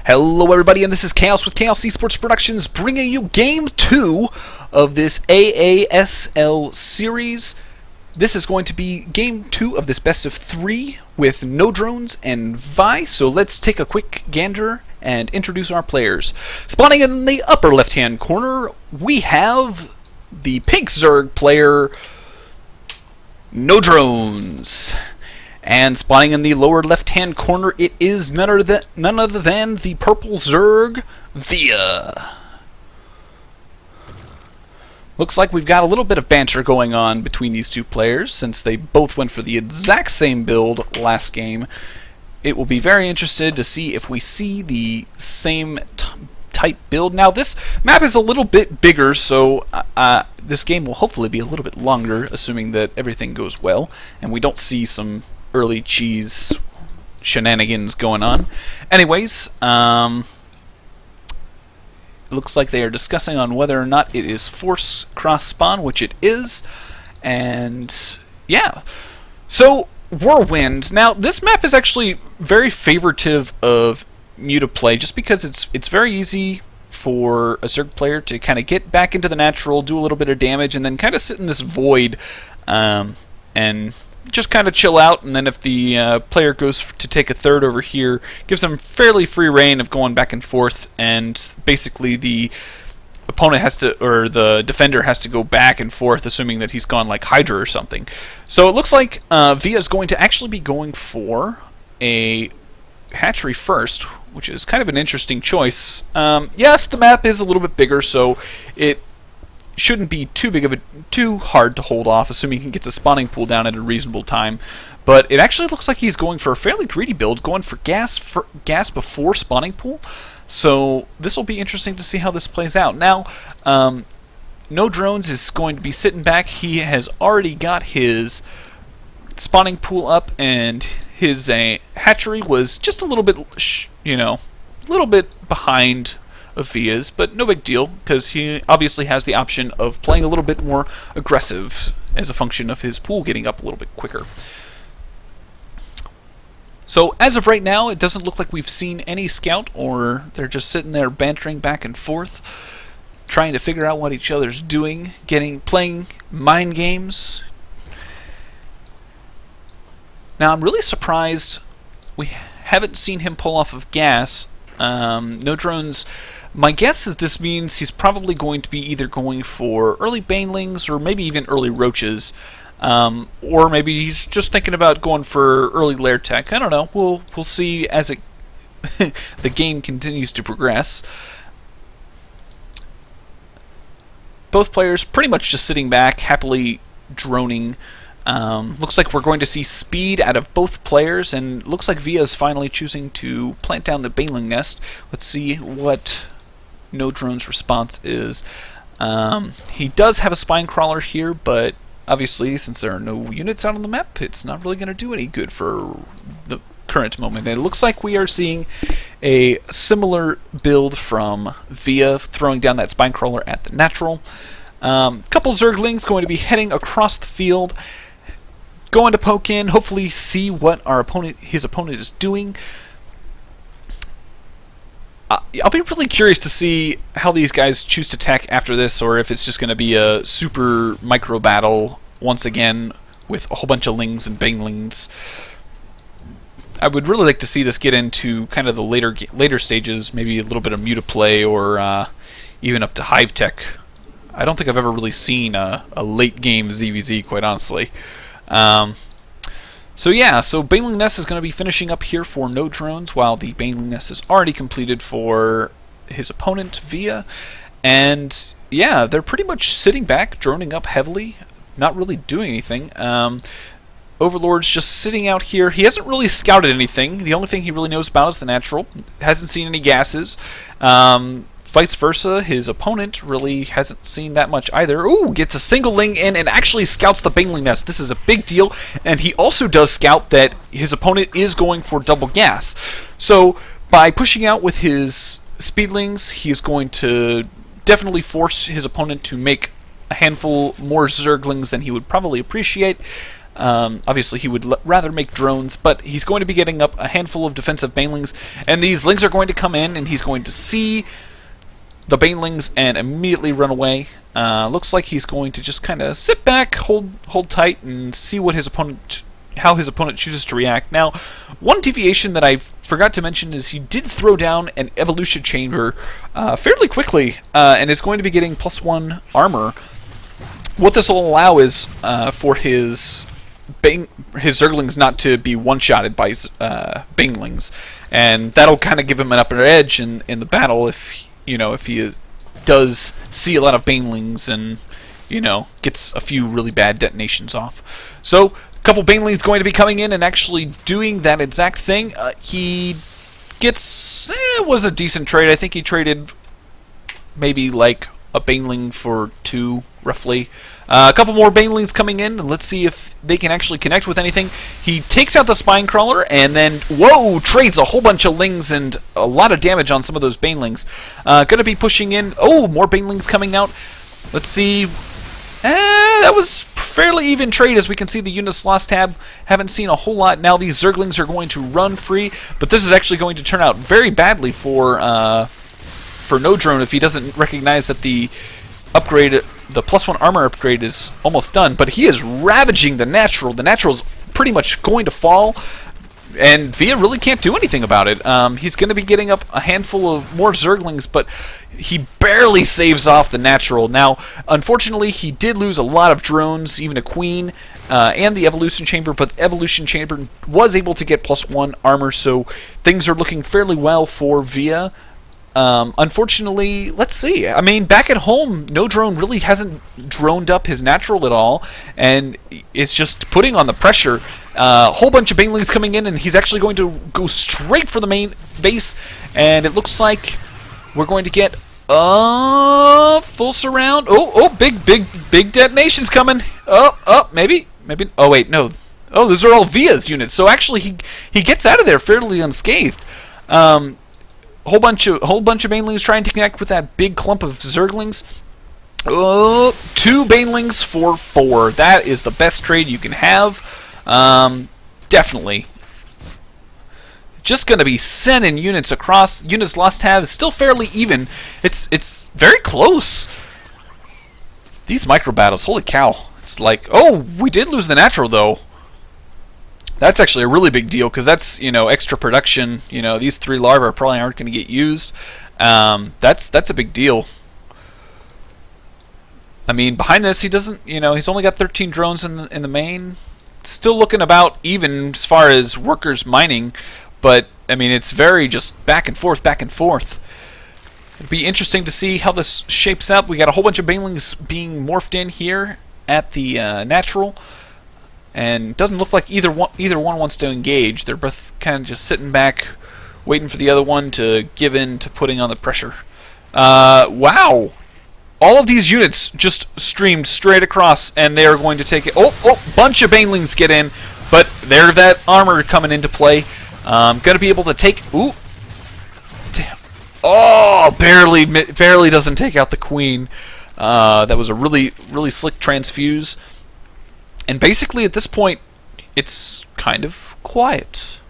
Hello everybody, and this is Chaos with Chaos Esports Productions, bringing you Game 2 of this Aasl series. This is going to be Game 2 of this best of 3 with NoDrones and Vi, so let's take a quick gander and introduce our players. Spawning in the upper left-hand corner, we have the pink Zerg player, NoDrones. And spawning in the lower left-hand corner, it is none other than the purple Zerg, Via. Looks like we've got a little bit of banter going on between these two players, since they both went for the exact same build last game. It will be very interesting to see if we see the same type build. Now, this map is a little bit bigger, so this game will hopefully be a little bit longer, assuming that everything goes well, and we don't see some early cheese shenanigans going on. Anyways, looks like they are discussing on whether or not it is force cross spawn, which it is, and yeah. So Whirlwind. Now this map is actually very favoritive of Mutaplay, just because it's very easy for a Zerg player to kind of get back into the natural, do a little bit of damage, and then kind of sit in this void and just kind of chill out, and then if the player goes to take a third over here, gives them fairly free reign of going back and forth, and basically the opponent has to, or the defender has to go back and forth, assuming that he's gone like Hydra or something. So it looks like Via is going to actually be going for a hatchery first, which is kind of an interesting choice. Yes, the map is a little bit bigger, so it shouldn't be too hard to hold off, assuming he gets a spawning pool down at a reasonable time. But it actually looks like he's going for a fairly greedy build, going for gas before spawning pool. So this will be interesting to see how this plays out. Now, NoDrones is going to be sitting back. He has already got his spawning pool up, and his hatchery was just a little bit, a little bit behind of Via's, but no big deal, because he obviously has the option of playing a little bit more aggressive as a function of his pool getting up a little bit quicker. So as of right now, it doesn't look like we've seen any scout, or they're just sitting there bantering back and forth, trying to figure out what each other's doing, playing mind games. Now I'm really surprised we haven't seen him pull off of gas. NoDrones, my guess is this means he's probably going to be either going for early banelings or maybe even early roaches, or maybe he's just thinking about going for early lair tech. I don't know. We'll see as the game continues to progress. Both players pretty much just sitting back, happily droning. Looks like we're going to see speed out of both players, and looks like Via is finally choosing to plant down the baneling nest. Let's see what NoDrone's response is. He does have a spine crawler here, but obviously since there are no units out on the map, it's not really going to do any good for the current moment. And it looks like we are seeing a similar build from Via, throwing down that spine crawler at the natural. Couple Zerglings going to be heading across the field, going to poke in, hopefully see what his opponent is doing. I'll be really curious to see how these guys choose to attack after this, or if it's just going to be a super micro battle once again with a whole bunch of lings and banelings. I would really like to see this get into kind of the later stages, maybe a little bit of Mutaplay, or even up to Hive Tech. I don't think I've ever really seen a late game ZVZ, quite honestly. So yeah, so Baneling Nest is going to be finishing up here for NoDrones, while the Baneling Nest is already completed for his opponent, Via. And yeah, they're pretty much sitting back, droning up heavily, not really doing anything. Overlord's just sitting out here. He hasn't really scouted anything. The only thing he really knows about is the natural. Hasn't seen any gases. Vice versa, his opponent really hasn't seen that much either. Ooh, gets a single ling in and actually scouts the Baneling Nest. This is a big deal, and he also does scout that his opponent is going for double gas. So by pushing out with his speedlings, he's going to definitely force his opponent to make a handful more Zerglings than he would probably appreciate. Obviously, he would rather make drones, but he's going to be getting up a handful of defensive banelings, and these lings are going to come in, and he's going to see the banelings and immediately run away. Looks like he's going to just kind of sit back, hold tight, and see what how his opponent chooses to react. Now, one deviation that I forgot to mention is he did throw down an evolution chamber fairly quickly, and is going to be getting +1 armor. What this will allow is for his Zerglings not to be one-shotted by banelings, and that'll kind of give him an upper edge in the battle if he does see a lot of banelings and gets a few really bad detonations off. So a couple banelings going to be coming in and actually doing that exact thing. He gets was a decent trade. I think he traded maybe like a baneling for 2 roughly. A couple more banelings coming in, and let's see if they can actually connect with anything. He takes out the spine crawler, and then, whoa, trades a whole bunch of lings and a lot of damage on some of those banelings. Gonna be pushing in. Oh, more banelings coming out. Let's see. That was fairly even trade, as we can see the units lost tab. Haven't seen a whole lot. Now these Zerglings are going to run free, but this is actually going to turn out very badly for NoDrone if he doesn't recognize that the upgrade, the +1 armor upgrade, is almost done. But he is ravaging the natural. The natural is pretty much going to fall, and Via really can't do anything about it. He's going to be getting up a handful of more Zerglings, but he barely saves off the natural. Now, unfortunately, he did lose a lot of drones, even a queen, and the evolution chamber, but the evolution chamber was able to get +1 armor, so things are looking fairly well for Via. Unfortunately, let's see. I mean, back at home, NoDrone really hasn't droned up his natural at all, and it's just putting on the pressure. A whole bunch of banelings coming in, and he's actually going to go straight for the main base, and it looks like we're going to get full surround. Oh, big detonations coming. Maybe. Oh, wait, no. Oh, those are all Via's units. So actually, he gets out of there fairly unscathed. Whole bunch of banelings trying to connect with that big clump of Zerglings. 2 banelings for 4. That is the best trade you can have. Definitely. Just going to be sending units across. Units lost tab is still fairly even. It's very close. These micro battles, holy cow! It's like, oh, we did lose the natural though. That's actually a really big deal, because that's, extra production. These 3 larvae probably aren't going to get used. That's a big deal. I mean, behind this, he doesn't, he's only got 13 drones in the main. Still looking about even as far as workers mining, but I mean, it's very just back and forth, back and forth. It'd be interesting to see how this shapes up. We got a whole bunch of banelings being morphed in here at the natural. And it doesn't look like either one wants to engage. They're both kind of just sitting back, waiting for the other one to give in to putting on the pressure. Wow! All of these units just streamed straight across, and they are going to take it. Oh, bunch of banelings get in, but there's that armor coming into play. Gonna be able to take. Ooh, damn! Oh, barely doesn't take out the queen. That was a really slick transfuse. And basically, at this point, it's kind of quiet.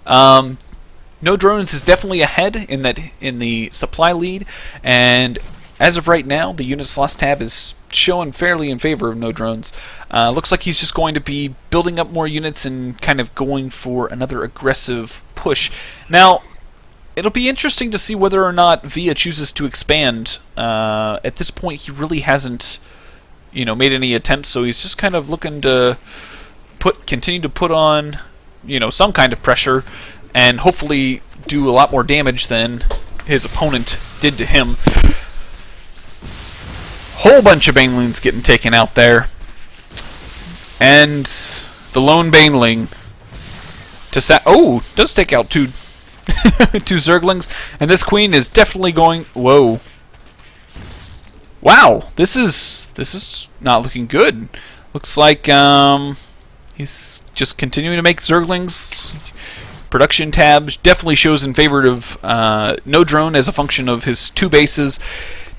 NoDrones is definitely ahead in the supply lead, and as of right now, the units lost tab is showing fairly in favor of NoDrones. Looks like he's just going to be building up more units and kind of going for another aggressive push. Now, it'll be interesting to see whether or not Via chooses to expand. At this point, he really hasn't made any attempts, so he's just kind of looking to continue to put on, some kind of pressure, and hopefully do a lot more damage than his opponent did to him. Whole bunch of banelings getting taken out there, and the lone baneling does take out 2 2 Zerglings, and this queen is definitely going. Whoa. Wow, this is not looking good. Looks like he's just continuing to make Zerglings. Production tab definitely shows in favor of NoDrone as a function of his 2 bases.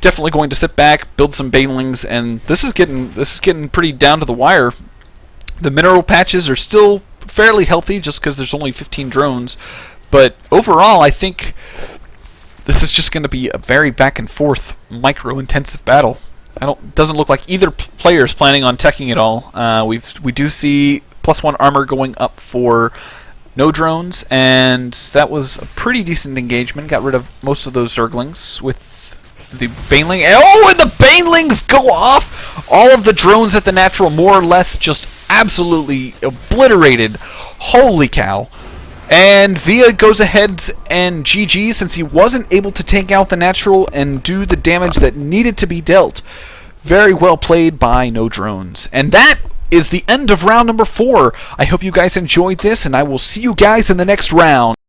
Definitely going to sit back, build some banelings, and this is getting pretty down to the wire. The mineral patches are still fairly healthy just because there's only 15 drones. But overall, I think this is just going to be a very back and forth micro-intensive battle. Doesn't look like either player is planning on teching it all. We do see +1 armor going up for no drones, and that was a pretty decent engagement. Got rid of most of those Zerglings with the Baneling. Oh, and the Banelings go off! All of the drones at the natural more or less just absolutely obliterated. Holy cow. And Via goes ahead and GG since he wasn't able to take out the natural and do the damage that needed to be dealt. Very well played by No Drones. And that is the end of round number 4. I hope you guys enjoyed this, and I will see you guys in the next round.